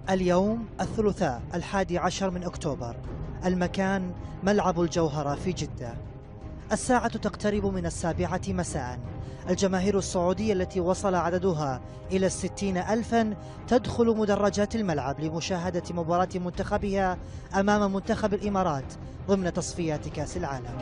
اليوم الثلاثاء 11 من أكتوبر. المكان ملعب الجوهرة في جدة. الساعة تقترب من 7 مساء. الجماهير السعودية التي وصل عددها إلى 60,000 تدخل مدرجات الملعب لمشاهدة مباراة منتخبها أمام منتخب الإمارات ضمن تصفيات كأس العالم.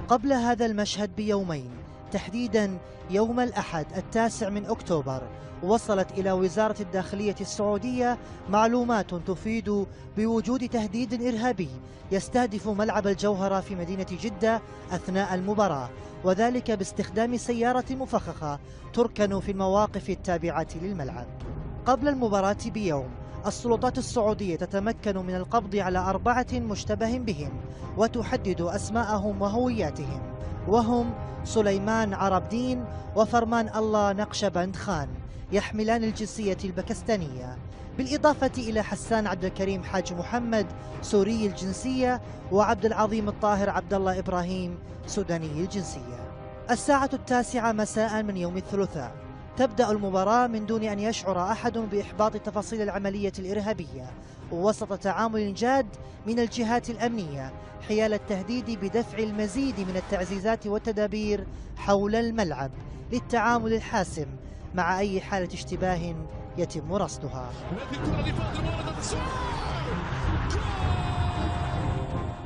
قبل هذا المشهد بيومين، تحديدا يوم الأحد 9 من أكتوبر، وصلت إلى وزارة الداخلية السعودية معلومات تفيد بوجود تهديد إرهابي يستهدف ملعب الجوهرة في مدينة جدة أثناء المباراة، وذلك باستخدام سيارة مفخخة تركن في المواقف التابعة للملعب. قبل المباراة بيوم، السلطات السعودية تتمكن من القبض على 4 مشتبه بهم وتحدد أسماءهم وهوياتهم، وهم سليمان عرب دين وفرمان الله نقشبند خان، يحملان الجنسية الباكستانية، بالإضافة إلى حسان عبد الكريم حاج محمد سوري الجنسية، وعبد العظيم الطاهر عبد الله إبراهيم سوداني الجنسية. الساعة 9 مساء من يوم الثلاثاء تبدأ المباراة من دون أن يشعر أحد بإحباط تفاصيل العملية الإرهابية، وسط تعامل جاد من الجهات الأمنية حيال التهديد بدفع المزيد من التعزيزات والتدابير حول الملعب للتعامل الحاسم مع أي حالة اشتباه يتم رصدها.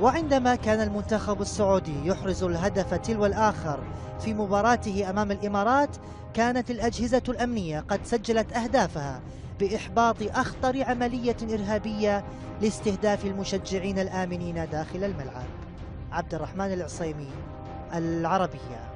وعندما كان المنتخب السعودي يحرز الهدف تلو الآخر في مباراته أمام الإمارات، كانت الأجهزة الأمنية قد سجلت أهدافها بإحباط أخطر عملية إرهابية لاستهداف المشجعين الآمنين داخل الملعب. عبد الرحمن العصيمي، العربية.